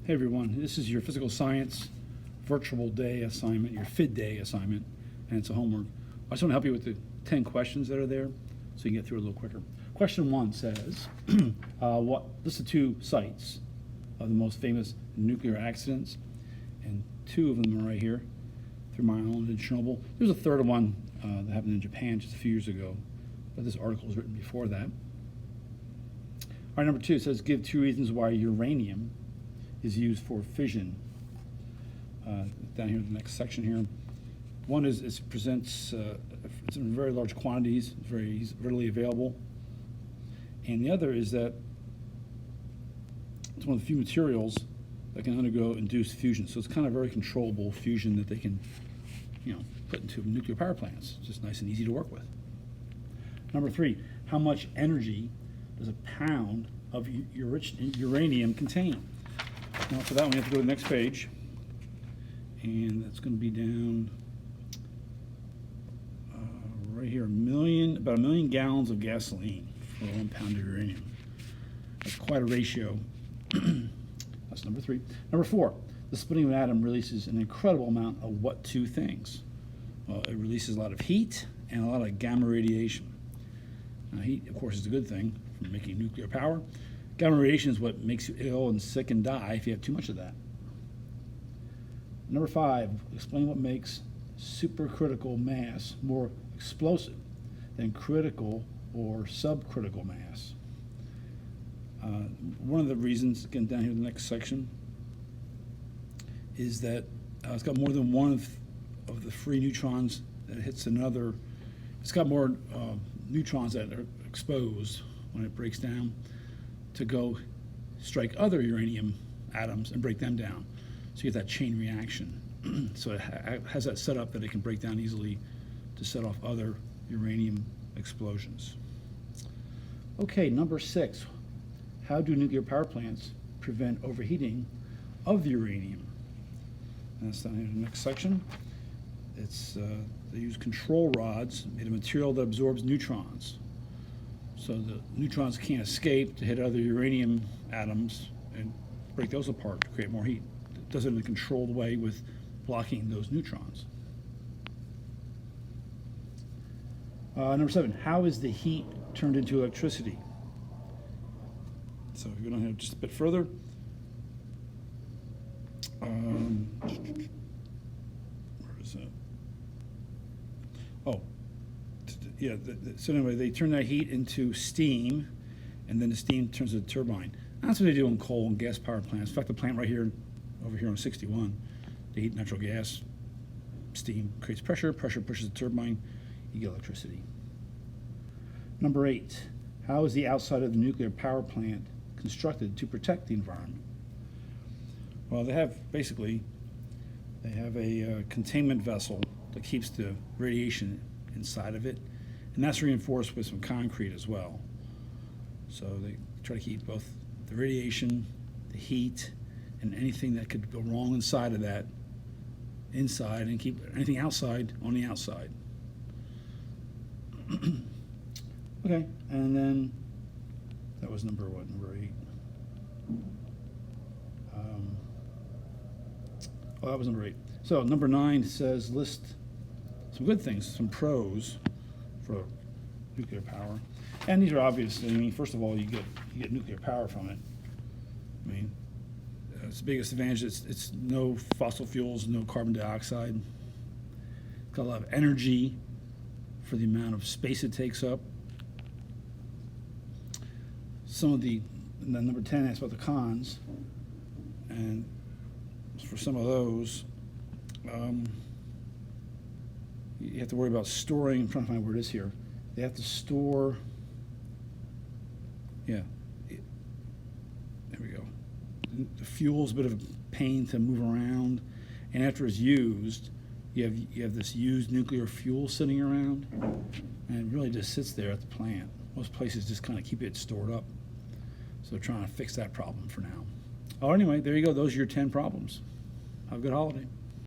Hey everyone, this is your physical science virtual day assignment, your FID day assignment, and it's a homework. I just want to help you with the 10 questions that are there so you can get through it a little quicker. Question 1 says, list the 2 sites of the most famous nuclear accidents, and 2 of them are right here, 3 Mile Island and Chernobyl. There's a third one that happened in Japan just a few years ago, but this article was written before that. All right, number 2 says, give 2 reasons why uranium is used for fission. Down here in the next section here. One is it presents, it's in very large quantities, it's very readily available. And the other is that it's one of the few materials that can undergo induced fusion. So it's kind of very controllable fusion that they can, put into nuclear power plants. It's just nice and easy to work with. Number 3, how much energy does a pound of uranium contain? Now for that one, you have to go to the next page, and that's going to be down right here, about a million gallons of gasoline for 1 pound of uranium. That's quite a ratio. That's number 3. Number 4, the splitting of an atom releases an incredible amount of what 2 things? Well, it releases a lot of heat and a lot of gamma radiation. Now, heat, of course, is a good thing for making nuclear power. Gamma radiation is what makes you ill and sick and die if you have too much of that. Number 5, explain what makes supercritical mass more explosive than critical or subcritical mass. One of the reasons, again down here in the next section, is that it's got more than one of the free neutrons that hits another. It's got more neutrons that are exposed when it breaks down to go strike other uranium atoms and break them down. So you get that chain reaction. So it has that set up that it can break down easily to set off other uranium explosions. Okay, number 6. How do nuclear power plants prevent overheating of the uranium? And that's down here in the next section. It's they use control rods made of material that absorbs neutrons. So the neutrons can't escape to hit other uranium atoms and break those apart to create more heat. It does it in a controlled way with blocking those neutrons. Number 7, how is the heat turned into electricity? So if you go down here just a bit further, where is that? Oh, yeah, so anyway, they turn that heat into steam, and then the steam turns into a turbine. That's what they do in coal and gas power plants. In fact, the plant right here, over here on 61, they heat natural gas, steam creates pressure, pressure pushes the turbine, you get electricity. Number 8, how is the outside of the nuclear power plant constructed to protect the environment? Well, they have a containment vessel that keeps the radiation inside of it, and that's reinforced with some concrete as well. So they try to keep both the radiation, the heat, and anything that could go wrong inside of that inside, and keep anything outside on the outside. Okay, and then that was number 8. That was number 8. So number 9 says list some good things, some pros for nuclear power, and these are obvious. I mean, first of all, you get nuclear power from it. I mean, its biggest advantage is it's no fossil fuels, no carbon dioxide. It's got a lot of energy for the amount of space it takes up. And then number 10 asks about the cons, and for some of those, you have to worry about storing. I'm trying to find where it is here. They have to store, there we go. The fuel's a bit of a pain to move around, and after it's used, you have this used nuclear fuel sitting around, and it really just sits there at the plant. Most places just kind of keep it stored up. So they're trying to fix that problem for now. Oh, anyway, there you go. Those are your 10 problems. Have a good holiday.